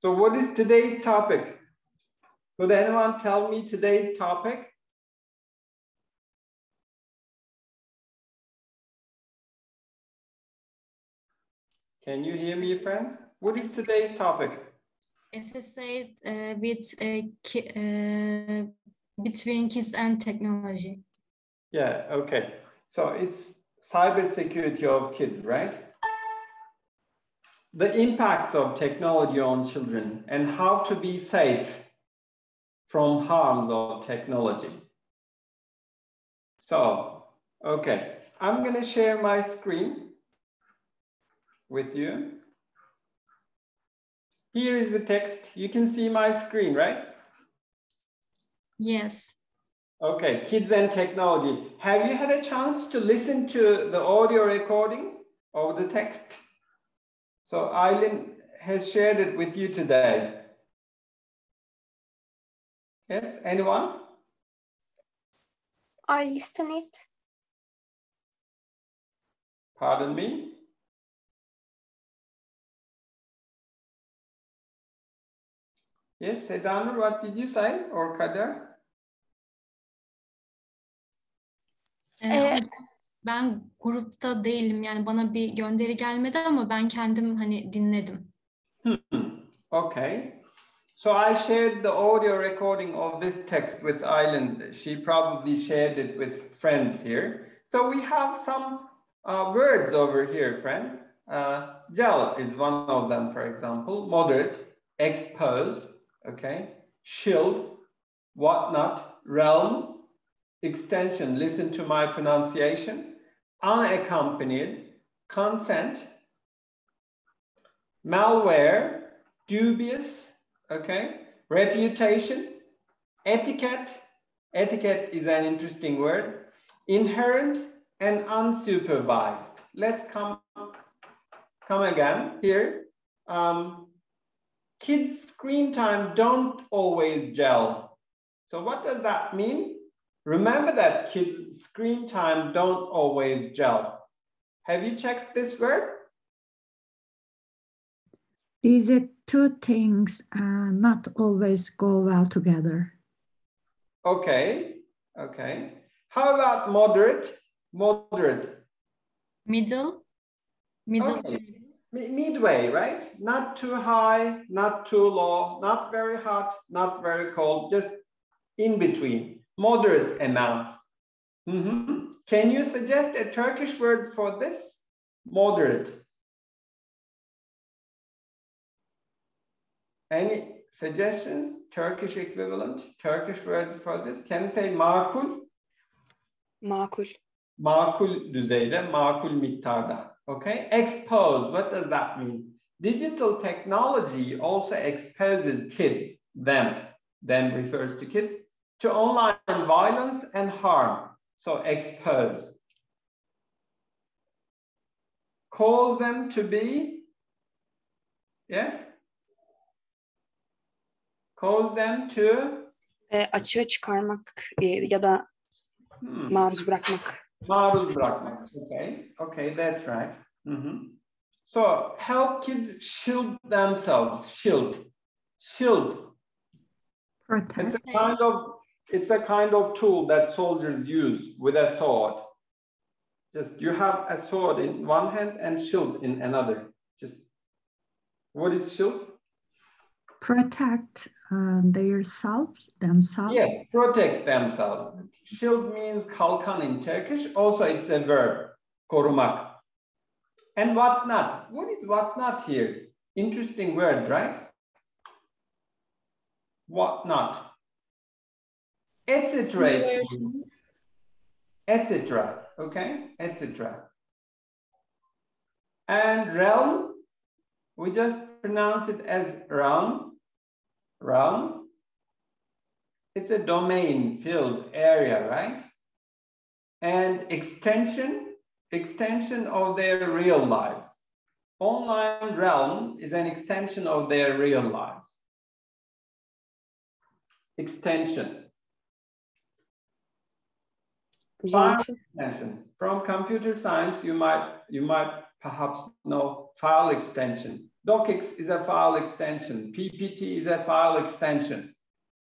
So what is today's topic? Could anyone tell me today's topic? Can you hear me, friends? What is today's topic? Associate between kids and technology. Yeah, okay. So it's cybersecurity of kids, right? The impacts of technology on children and how to be safe from harms of technology. So, okay, I'm going to share my screen with you. Here is the text. You can see my screen, right? Yes. Okay, kids and technology. Have you had a chance to listen to the audio recording of the text? So Aylin has shared it with you today. Yes, anyone? I listened it. Pardon me? Yes, Sedanur, what did you say? Or Kader? Ben grupta değilim, yani bana bir gönderi gelmedi ama ben kendim hani dinledim. Okay. So I shared the audio recording of this text with Aylin. She probably shared it with friends here. So we have some words over here, friends. Gel is one of them, for example. Moderate, expose, okay. Shield, whatnot, realm, extension, listen to my pronunciation, unaccompanied, consent, malware, dubious, okay, reputation, etiquette, etiquette is an interesting word, inherent and unsupervised. Let's come again here. Kids' screen time don't always gel. So what does that mean? Remember that kids' screen time don't always gel. Have you checked this word? These two things not always go well together. Okay, okay. How about moderate? Moderate. Middle. Okay. Midway, right? Not too high, not too low, not very hot, not very cold, just in between. Moderate amount. Can you suggest a Turkish word for this? Moderate. Any suggestions? Turkish equivalent, Turkish words for this? Can you say makul? Makul. Makul düzeyde, makul miktarda. Okay, expose, what does that mean? Digital technology also exposes kids, them refers to kids, to online violence and harm. So expose. Cause them to be, yes? Cause them to? Açığa çıkarmak ya da maruz bırakmak. Maruz bırakmak. Okay, okay, that's right. So help kids shield themselves. Shield. Protect. It's a kind of tool that soldiers use with a sword. Just you have a sword in one hand and shield in another. Just what is shield? Protect themselves. Yes, protect themselves. Shield means kalkan in Turkish. Also, it's a verb, korumak. And whatnot. What is whatnot here? Interesting word, right? Whatnot. Etc. Etc. Okay, etc. And realm, we just pronounce it as realm. Realm. It's a domain, field, area, right? And extension of their real lives. Online realm is an extension of their real lives. Extension. File extension. From computer science, you might perhaps know file extension. Docx is a file extension. PPT is a file extension.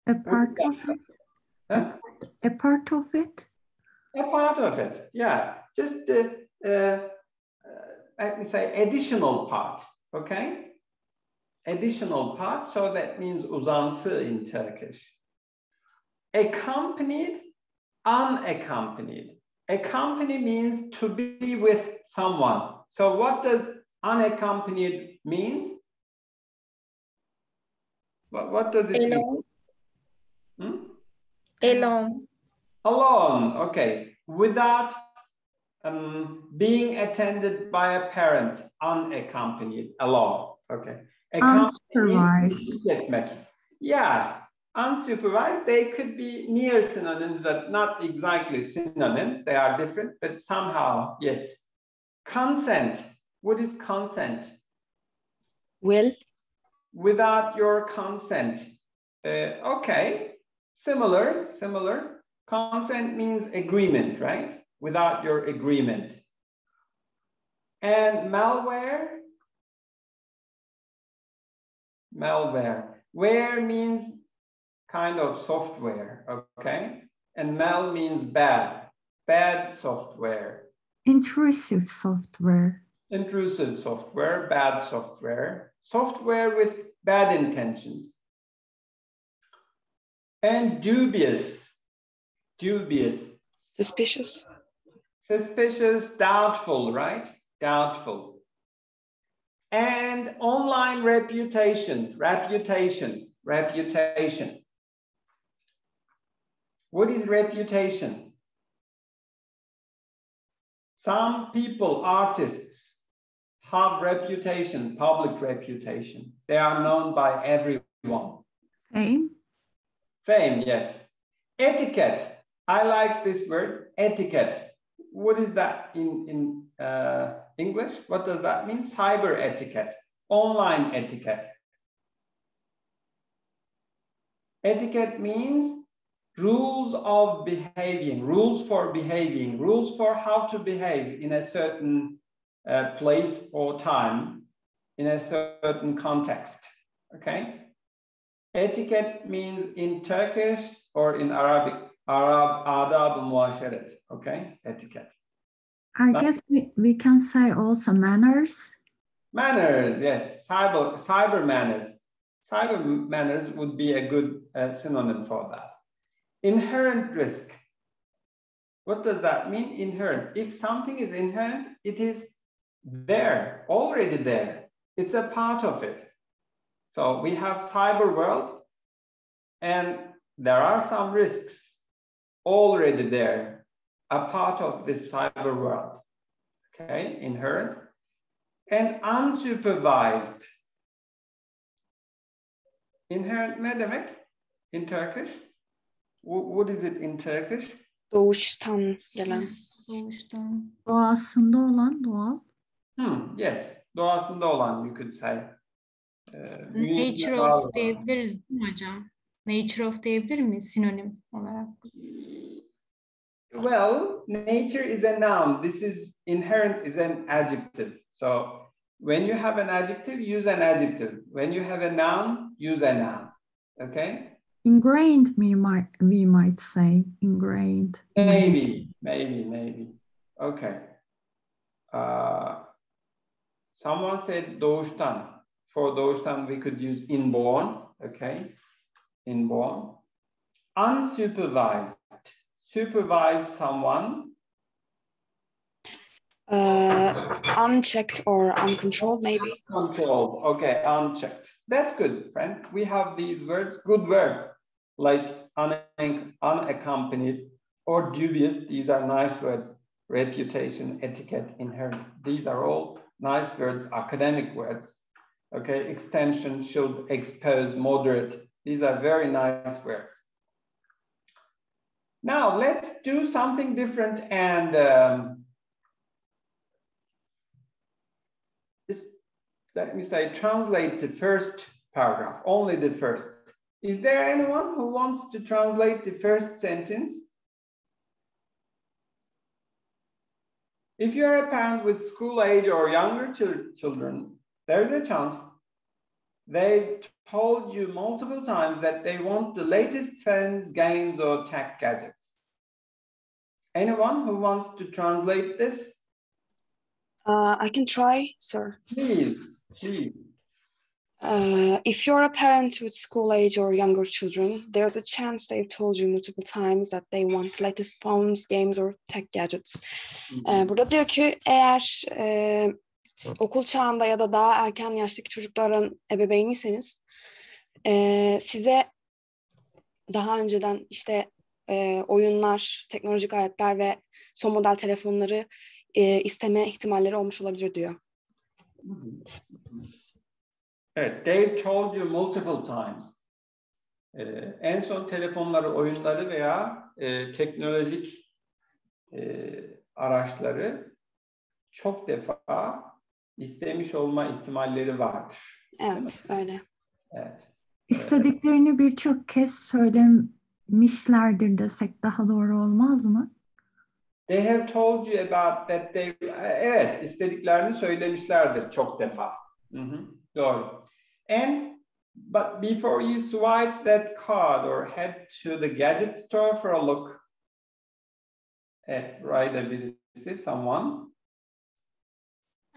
A part of it? Huh? A part of it? A part of it, yeah. Just, let me say, additional part, okay? Additional part, so that means uzantı in Turkish. Accompanied, unaccompanied. Accompany means to be with someone. So what does unaccompanied means? What does it mean? Alone. Alone, okay. Without being attended by a parent, unaccompanied, alone, okay. Unsupervised. Yeah, unsupervised, they could be near synonyms, but not exactly synonyms. They are different, but somehow, yes. Consent, what is consent? Will. Without your consent. Okay, similar. Consent means agreement, right? Without your agreement. And malware? Ware means kind of software, okay? And mal means bad software. Intrusive software. Intrusive software, bad software. Software with bad intentions. And dubious. Suspicious. Suspicious, doubtful, right? Doubtful. And online reputation. What is reputation? Some people, artists, have reputation, public reputation. They are known by everyone. Fame. Fame, yes. Etiquette. I like this word, etiquette. What is that in English? What does that mean? Cyber etiquette, online etiquette. Etiquette means rules of behaving, rules for behaving, rules for how to behave in a certain place or time, in a certain context, okay? Etiquette means in Turkish or in Arabic, adab muaşeret, okay? Etiquette. I guess we can say also manners. Manners, yes, cyber manners. Cyber manners would be a good synonym for that. Inherent risk. What does that mean? Inherent. If something is inherent, it is there, already there. It's a part of it. So we have cyber world, and there are some risks already there, a part of this cyber world. Okay, inherent. And unsupervised. Inherent ne demek in Turkish? What is it in Turkish? Doğuştan gelen. Doğuştan. Doğasında olan, doğal. Yes, doğasında olan, you could say. Nature of diyebiliriz değil mi hocam? Nature of diyebilir miyiz sinonim olarak? Well, nature is a noun. This is inherent is an adjective. So when you have an adjective, use an adjective. When you have a noun, use a noun. Okay? Ingrained, we might say. Ingrained. Maybe. Okay. Someone said doğuştan. For doğuştan, we could use inborn. Okay? Inborn. Unsupervised. Supervise someone. Unchecked or uncontrolled, maybe. Uncontrolled. Okay, unchecked. That's good, friends. We have these words, good words, like unaccompanied or dubious. These are nice words. Reputation, etiquette, inherent. These are all nice words, academic words. Okay, extension, should, expose, moderate. These are very nice words. Now let's do something different and let me say, translate the first paragraph, only the first. Is there anyone who wants to translate the first sentence? If you're a parent with school age or younger children, there's a chance they've told you multiple times that they want the latest trends, games, or tech gadgets. Anyone who wants to translate this? I can try, sir. Please, please. If you're a parent with school age or younger children, there's a chance they've told you multiple times that they want latest phones, games, or tech gadgets. Burada diyor ki eğer okul çağında ya da daha erken yaştaki çocukların ebeveyniyseniz size daha önceden işte oyunlar, teknolojik aletler ve son model telefonları isteme ihtimalleri olmuş olabilir diyor. Evet, they've told you multiple times. En son telefonları, oyunları veya teknolojik araçları çok defa istemiş olma ihtimalleri vardır. Evet, öyle. Evet. İstediklerini birçok kez söylemişlerdir desek daha doğru olmaz mı? They have told you about that they... Evet, istediklerini söylemişlerdir çok defa. Doğru. But before you swipe that card or head to the gadget store for a look at birisi, someone.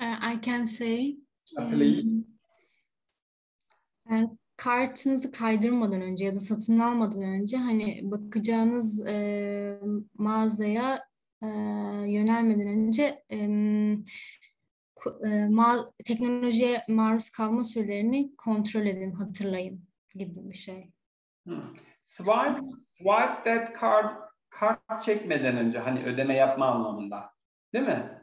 I can say. Please. Kartınızı kaydırmadan önce ya da satın almadan önce hani bakacağınız mağazaya yönelmeden önce teknolojiye maruz kalma sürelerini kontrol edin, hatırlayın gibi bir şey. Swipe that card, kart çekmeden önce hani ödeme yapma anlamında, değil mi?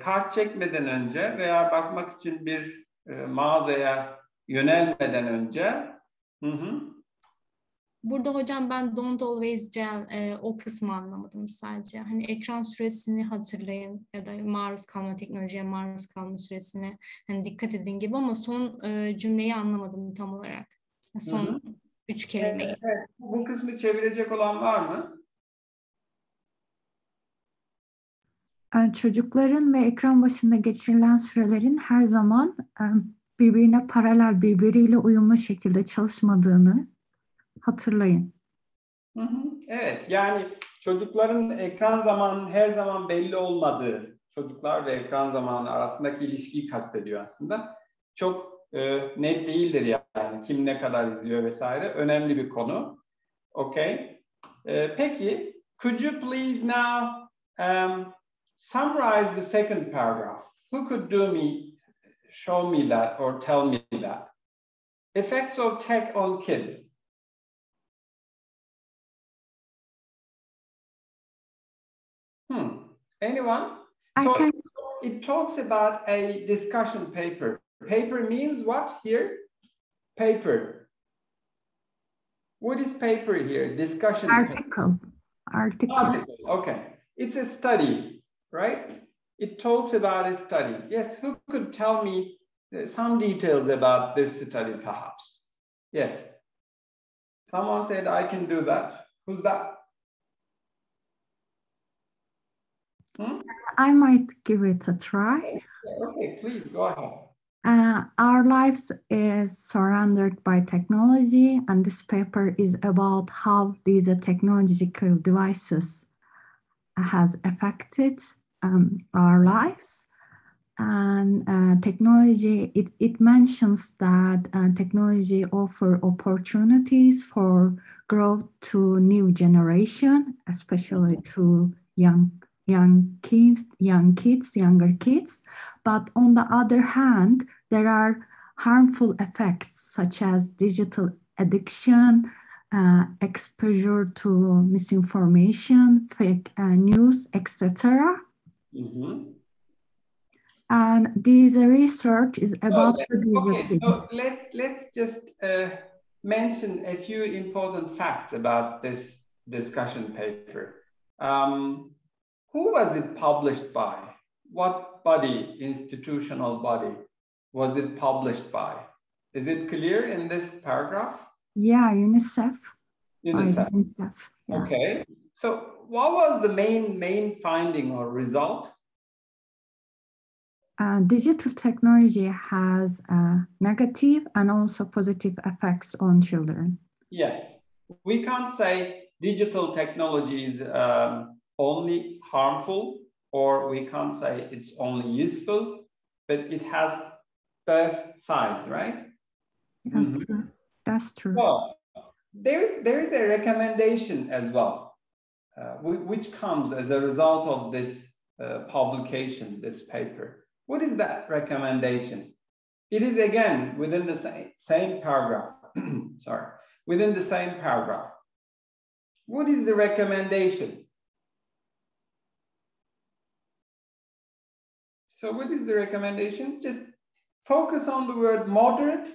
Kart çekmeden önce veya bakmak için bir mağazaya yönelmeden önce. Burada hocam ben don't always gel o kısmı anlamadım sadece. Hani ekran süresini hatırlayın ya da teknolojiye maruz kalma süresine hani dikkat edin gibi ama son cümleyi anlamadım tam olarak. Son 3 kelimeyi. Evet. Bu kısmı çevirecek olan var mı? Çocukların ve ekran başında geçirilen sürelerin her zaman birbirine paralel, birbiriyle uyumlu şekilde çalışmadığını hatırlayın. Evet, yani çocukların ekran zamanının her zaman belli olmadığı, çocuklar ve ekran zamanı arasındaki ilişkiyi kastediyor aslında. Çok net değildir yani kim ne kadar izliyor vesaire. Önemli bir konu. Okay. Peki, could you please now summarize the second paragraph? Who could show me that or tell me that? Effects of tech on kids. Anyone? It talks about a discussion paper. Paper means what here? Paper. What is paper here? Discussion Article. Article. Okay. It's a study, right? It talks about a study. Yes, who could tell me some details about this study, perhaps? Yes. Someone said I can do that. Who's that? I might give it a try. Okay, please go ahead. Our lives is surrounded by technology, and this paper is about how these technological devices has affected our lives. And technology, it mentions that technology offer opportunities for growth to new generation, especially to younger kids. But on the other hand, there are harmful effects such as digital addiction, exposure to misinformation, fake news, etc. And this research is about okay, so let's just mention a few important facts about this discussion paper. Who was it published by? What body, institutional body, was it published by? Is it clear in this paragraph? Yeah, UNICEF. UNICEF. Yeah. Okay. So what was the main finding or result? digital technology has negative and also positive effects on children. Yes, we can't say digital technology is only harmful, or we can't say it's only useful, but it has both sides, right? Yeah, true. That's true. Well, there is a recommendation as well, which comes as a result of this publication, this paper. What is that recommendation? It is again within the same paragraph. Sorry, within the same paragraph. What is the recommendation? So what is the recommendation? Just focus on the word moderate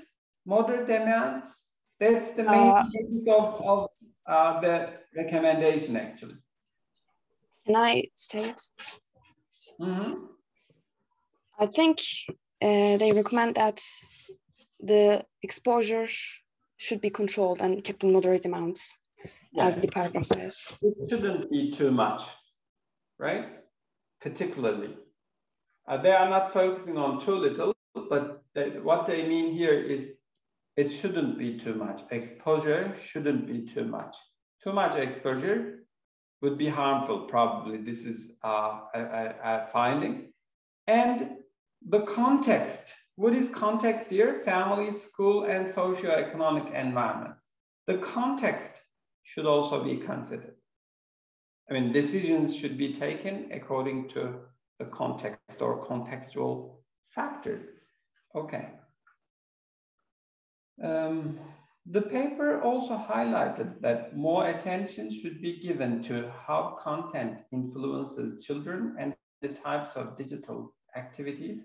amounts. That's the main basis of the recommendation, actually. Can I say it? Mm-hmm. I think they recommend that the exposure should be controlled and kept in moderate amounts, as the paragraph says. It shouldn't be too much, right? Particularly. They are not focusing on too little, but what they mean here is it shouldn't be too much. Exposure shouldn't be too much. Too much exposure would be harmful, probably. This is a finding. And the context. What is context here? Family, school, and socioeconomic environments. The context should also be considered. I mean, decisions should be taken according to the context or contextual factors. Okay. The paper also highlighted that more attention should be given to how content influences children and the types of digital activities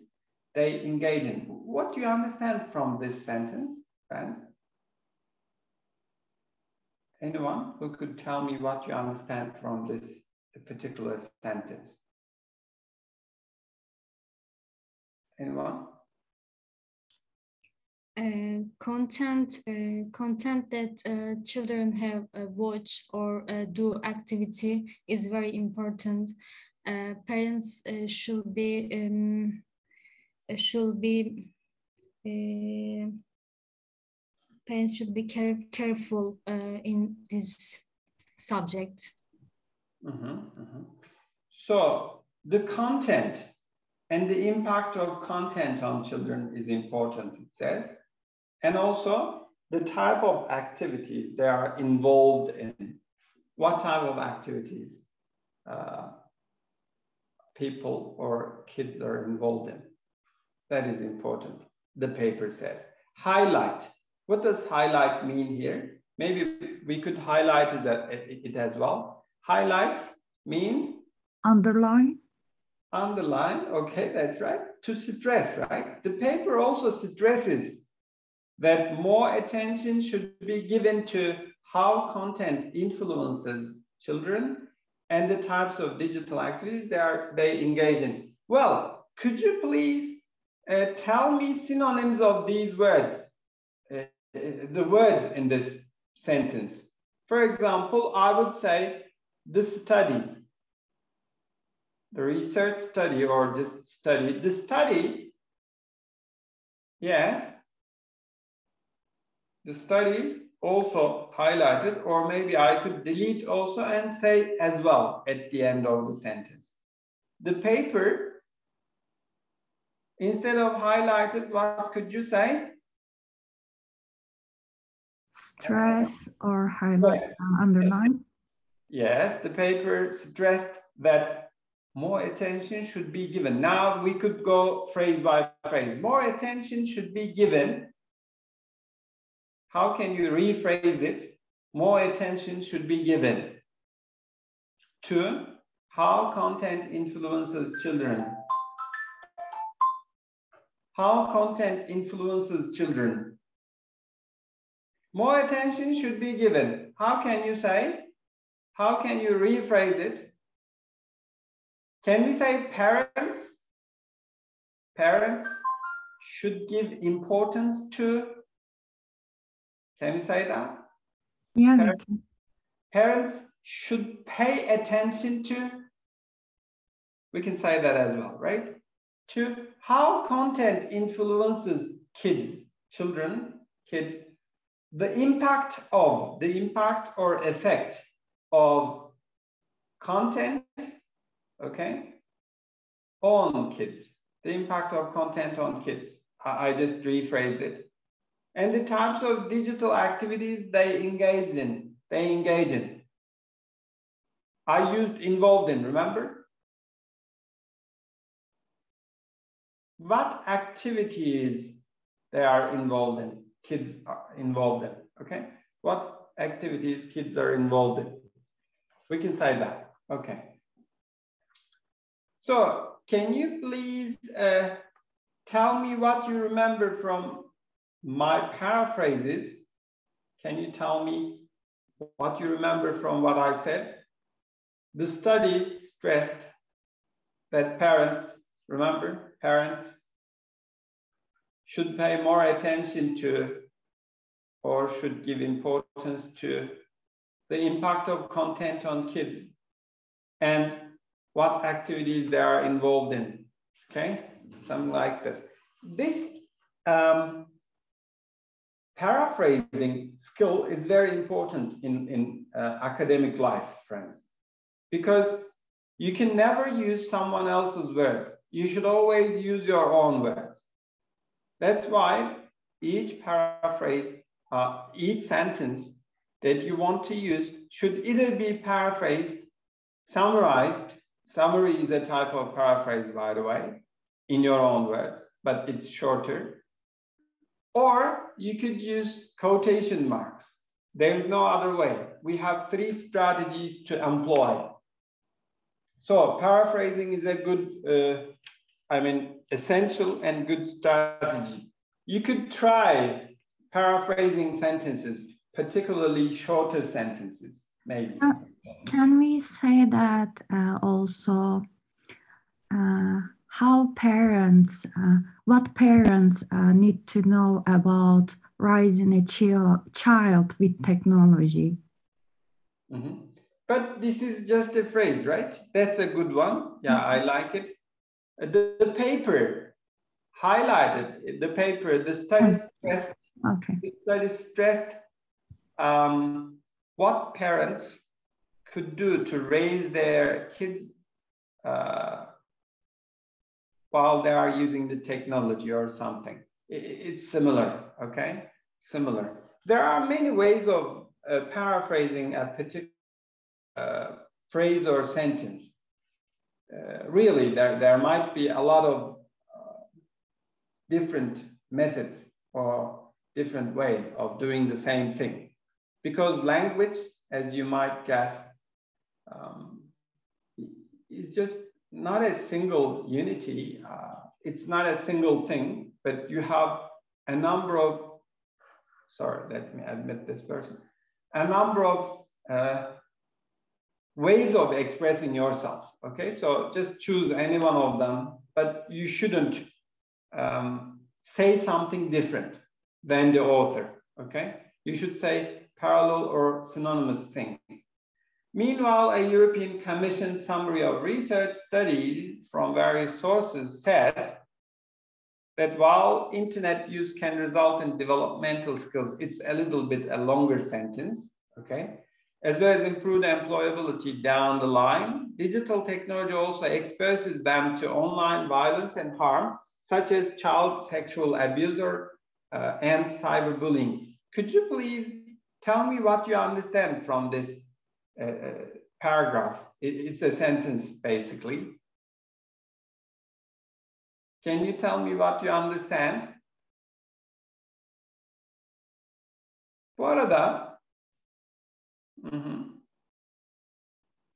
they engage in. What do you understand from this sentence, friends? Anyone who could tell me what you understand from this particular sentence? Anyone? Content that children have watch or do activity is very important. Parents should be careful in this subject. So the content and the impact of content on children is important, it says. And also the type of activities they are involved in. What type of activities people or kids are involved in. That is important, the paper says. Highlight. What does highlight mean here? Maybe we could highlight it as well. Highlight means? Underline. Underline, okay, that's right. To stress, right? The paper also stresses that more attention should be given to how content influences children and the types of digital activities they engage in. Well, could you please tell me synonyms of these words, the words in this sentence? For example, I would say the study, the research study, or just study. The study, yes. The study also highlighted, or maybe I could delete also and say as well at the end of the sentence. The paper, instead of highlighted, what could you say? Stress or highlight, underline. Yes, the paper stressed that more attention should be given. Now we could go phrase by phrase. More attention should be given. How can you rephrase it? More attention should be given to how content influences children. How content influences children. More attention should be given. How can you say? How can you rephrase it? Can we say parents? Parents should give importance to. Can we say that? Yeah. Parents should pay attention to. We can say that as well, right? To how content influences children, kids, the impact or effect of content, okay, on kids, the impact of content on kids. I just rephrased it. And the types of digital activities they engage in. I used involved in, remember? What activities they are involved in, kids are involved in, okay? What activities kids are involved in? We can say that, okay. So can you please tell me what you remember from my paraphrases? Can you tell me what you remember from what I said? The study stressed that parents, remember, parents should pay more attention to or should give importance to the impact of content on kids and what activities they are involved in, okay? Something like this. This paraphrasing skill is very important in academic life, friends, because you can never use someone else's words. You should always use your own words. That's why each paraphrase, each sentence that you want to use should either be paraphrased, summarized. Summary is a type of paraphrase, by the way, in your own words, but it's shorter. Or you could use quotation marks. There is no other way. We have 3 strategies to employ. So paraphrasing is a good, essential and good strategy. You could try paraphrasing sentences, particularly shorter sentences, maybe. Can we say that also how parents, what parents need to know about raising a child with technology? Mm-hmm. But this is just a phrase, right? That's a good one. Yeah, I like it. The paper highlighted, the paper, the study stressed, the study stressed what parents could do to raise their kids while they are using the technology or something. It's similar, okay? Similar. There are many ways of paraphrasing a particular phrase or sentence. Really, there might be a lot of different methods or different ways of doing the same thing. Because language, as you might guess, is just not a single unity. It's not a single thing, but you have a number of, sorry, let me admit this person, a number of ways of expressing yourself, okay? So just choose any one of them, but you shouldn't say something different than the author, okay? You should say parallel or synonymous things. Meanwhile, a European Commission summary of research studies from various sources says that while internet use can result in developmental skills, it's a little bit a longer sentence, okay? As well as improved employability down the line, digital technology also exposes them to online violence and harm, such as child sexual abuse and cyberbullying. Could you please tell me what you understand from this paragraph? It's a sentence, basically. Can you tell me what you understand? Bu arada,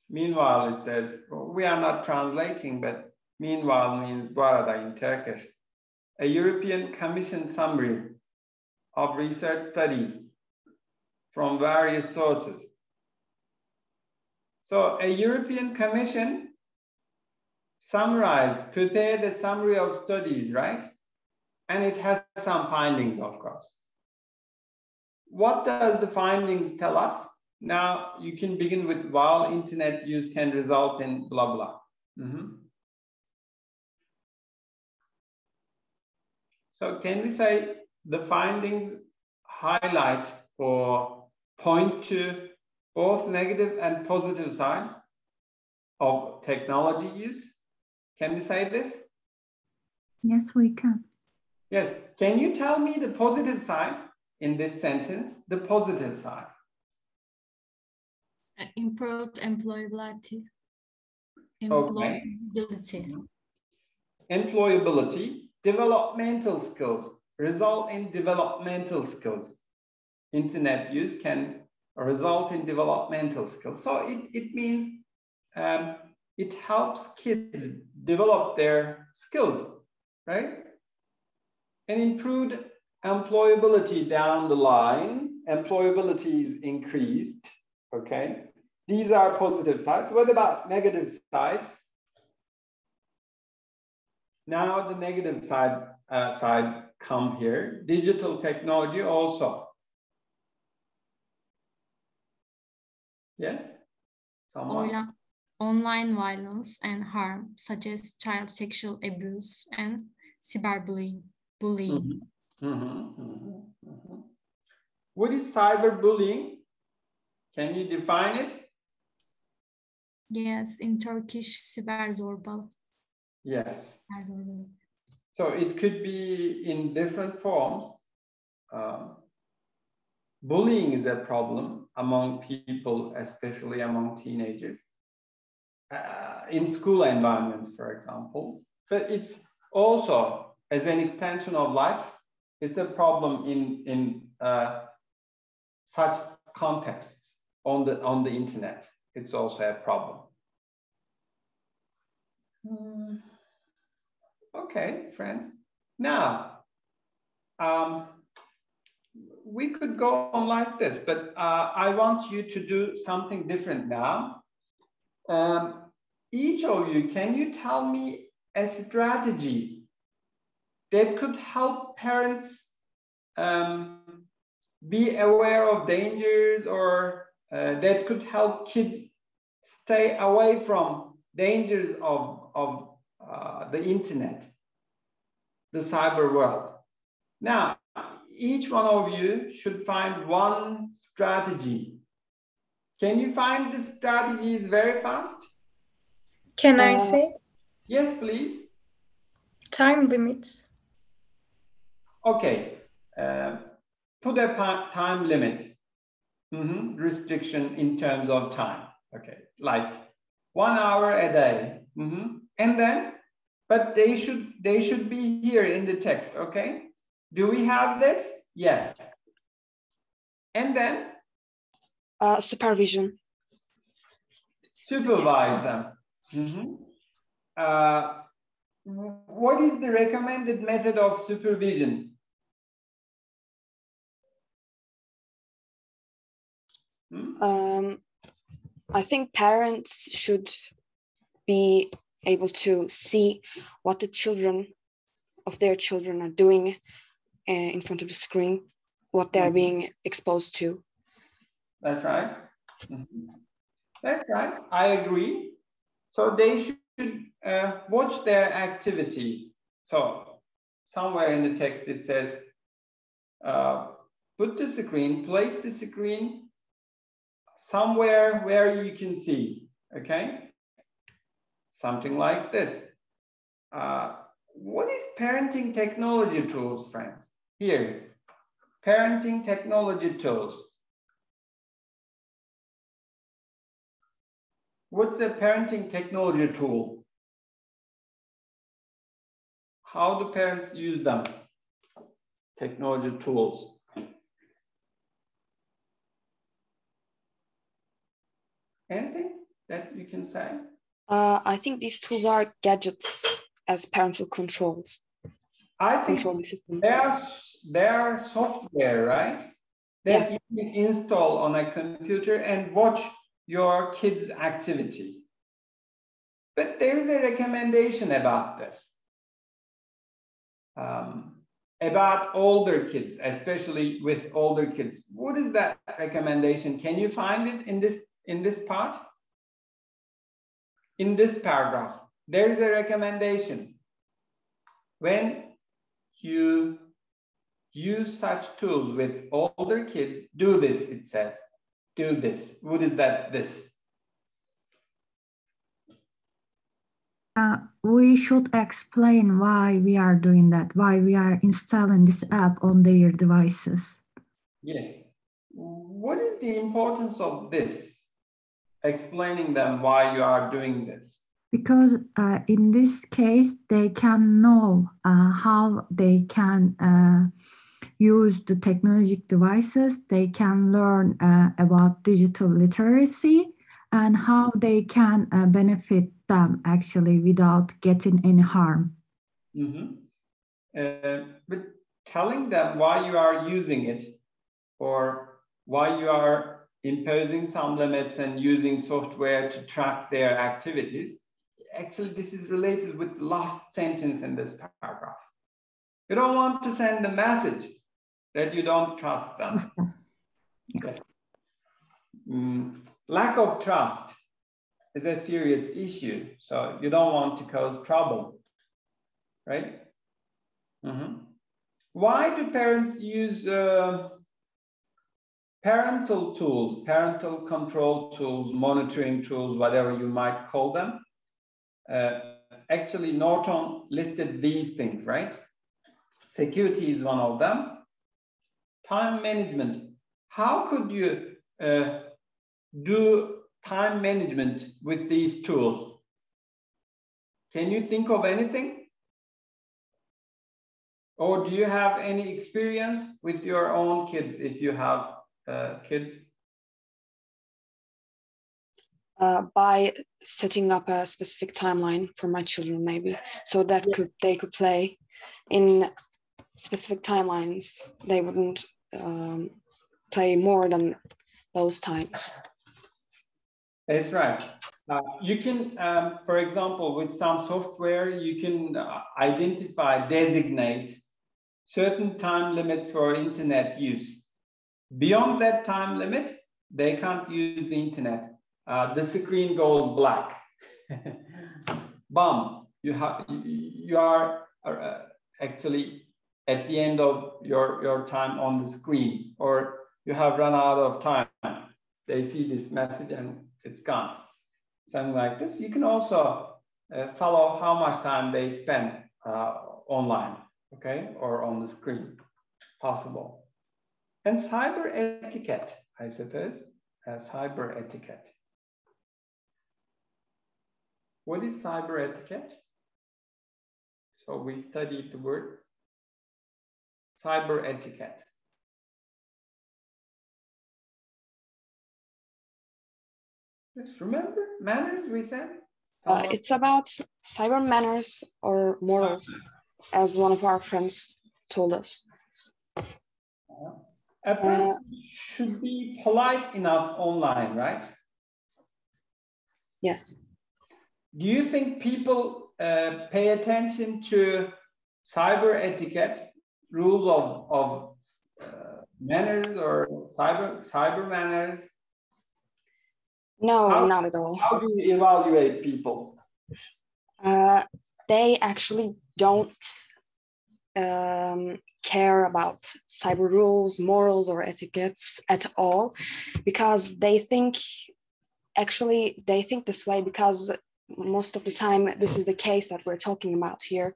meanwhile, it says, we are not translating, but meanwhile means bu arada in Turkish. A European Commission summary of research studies from various sources. So a European Commission prepared a summary of studies, right? And it has some findings, of course. What does the findings tell us? Now you can begin with while internet use can result in blah, blah. So can we say the findings highlight or point to both negative and positive sides of technology use? Can we say this? Yes, we can. Yes. Can you tell me the positive side in this sentence? The positive side. Improved employability. Okay. Employability, developmental skills, result in developmental skills. Internet use can result in developmental skills. So it means it helps kids develop their skills, right? And improved employability down the line. Employability is increased, okay? These are positive sides. What about negative sides? Now the negative sides come here. Digital technology also. Yes? Someone? Online violence and harm, such as child sexual abuse and cyberbullying. What is cyberbullying? Can you define it? Yes, in Turkish, siberzorbalık. Yes. So it could be in different forms. Bullying is a problem among people, especially among teenagers, in school environments, for example. But it's also, as an extension of life, it's a problem in such contexts on the internet. It's also a problem. Okay, friends. Now, we could go on like this, but I want you to do something different now. Each of you, can you tell me a strategy that could help parents be aware of dangers, or that could help kids stay away from dangers of the internet, the cyber world? Now, each one of you should find one strategy. Can you find the strategies very fast? Can I say? Yes, please. Time limits. Okay. Put a time limit. Restriction in terms of time. Okay. Like 1 hour a day. And then, but they should be here in the text. Okay. Do we have this? Yes. And then? Supervision. Supervise them. What is the recommended method of supervision? I think parents should be able to see what the children of their children are doing in front of the screen, what they're being exposed to. That's right. That's right. I agree. So they should watch their activities. So somewhere in the text it says, put the screen, place the screen somewhere where you can see. Okay? Something like this. What is parenting technology tools, friends? Here, parenting technology tools. What's a parenting technology tool? How do parents use them? Technology tools. Anything that you can say? I think these tools are gadgets as parental controls. I think controlling system. they are software, right? That you can install on a computer and watch your kids' activity. But there is a recommendation about this. About older kids, especially with older kids. What is that recommendation? Can you find it in this part? In this paragraph, there is a recommendation. When you use such tools with older kids, do this, it says. Do this. What is that, this? We should explain why we are doing that, why we are installing this app on their devices. Yes. What is the importance of this? Explaining them why you are doing this. Because in this case, they can know how they can use the technological devices. They can learn about digital literacy and how they can benefit them actually without getting any harm. Mm-hmm. But telling them why you are using it or why you are imposing some limits and using software to track their activities, actually this is related with the last sentence in this paragraph. You don't want to send the message that you don't trust them. Yeah. Yes. Lack of trust is a serious issue. So you don't want to cause trouble, right? Mm-hmm. Why do parents use parental tools, parental control tools, monitoring tools, whatever you might call them? Actually, Norton listed these things, right? Security is one of them. Time management. How could you do time management with these tools? Can you think of anything? Or do you have any experience with your own kids if you have kids? By setting up a specific timeline for my children, maybe, so that they could play in specific timelines. They wouldn't play more than those times. That's right. You can, for example, with some software, you can identify, designate certain time limits for internet use. Beyond that time limit, they can't use the internet. The screen goes black. Bam! You are actually at the end of your time on the screen, or you have run out of time. They see this message and it's gone. Something like this. You can also follow how much time they spend online, okay, or on the screen, possible. And cyber etiquette, I suppose, cyber etiquette. What is cyber etiquette? So we studied the word cyber etiquette. Just remember manners, we said? It's about cyber manners or morals, as one of our friends told us. A person should be polite enough online, right? Yes. Do you think people pay attention to cyber etiquette, rules of manners or cyber manners? No, not at all. How do you evaluate people? They actually don't care about cyber rules, morals, or etiquettes at all, because they think this way because most of the time this is the case that we're talking about here.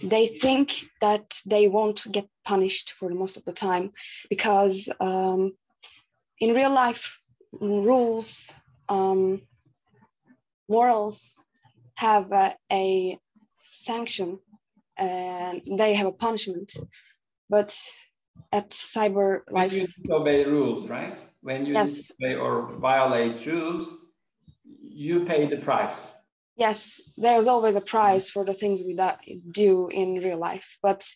They think that they won't get punished for most of the time because in real life, rules, morals have a sanction and they have a punishment. But at cyber life, when you disobey rules, right? When you yes, disobey or violate rules, you pay the price. Yes, there's always a price for the things we do in real life. But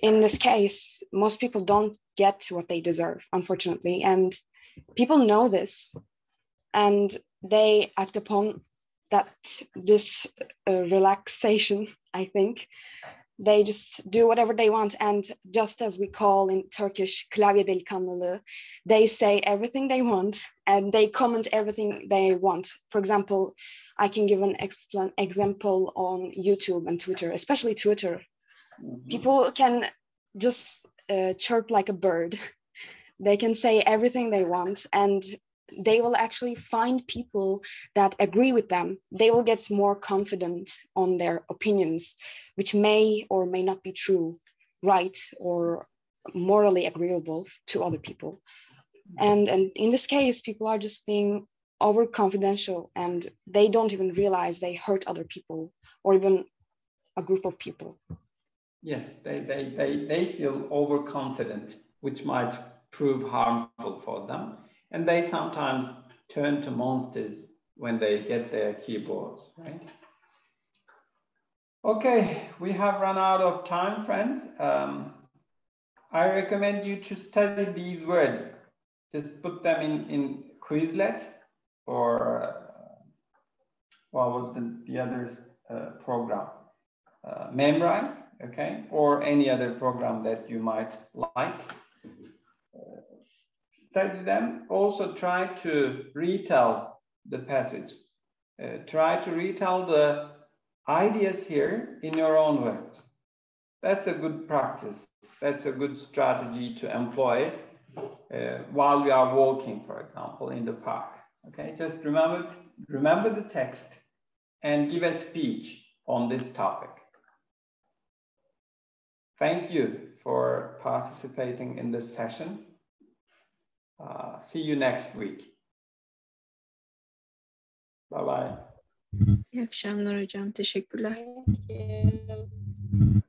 in this case, most people don't get what they deserve, unfortunately. And people know this, and they act upon that this relaxation, I think. They just do whatever they want. And just as we call in Turkish, klavye delikanlılığı, they say everything they want and they comment everything they want. For example, I can give an example on YouTube and Twitter, especially Twitter. People can just chirp like a bird. They can say everything they want, and they will actually find people that agree with them. They will get more confident on their opinions, which may or may not be true, right, or morally agreeable to other people. And in this case, people are just being over confidential, and they don't even realize they hurt other people or even a group of people. Yes, they feel overconfident, which might prove harmful for them. And they sometimes turn to monsters when they get their keyboards, right? Okay, we have run out of time, friends. I recommend you to study these words. Just put them in Quizlet, or what was the other program? Memrise, okay? Or any other program that you might like. Study them. Also try to retell the passage. Try to retell the ideas here in your own words. That's a good practice. That's a good strategy to employ while we are walking, for example, in the park. Okay, just remember the text and give a speech on this topic. Thank you for participating in this session. See you next week. Bye-bye. İyi akşamlar hocam. Teşekkürler. Thank you.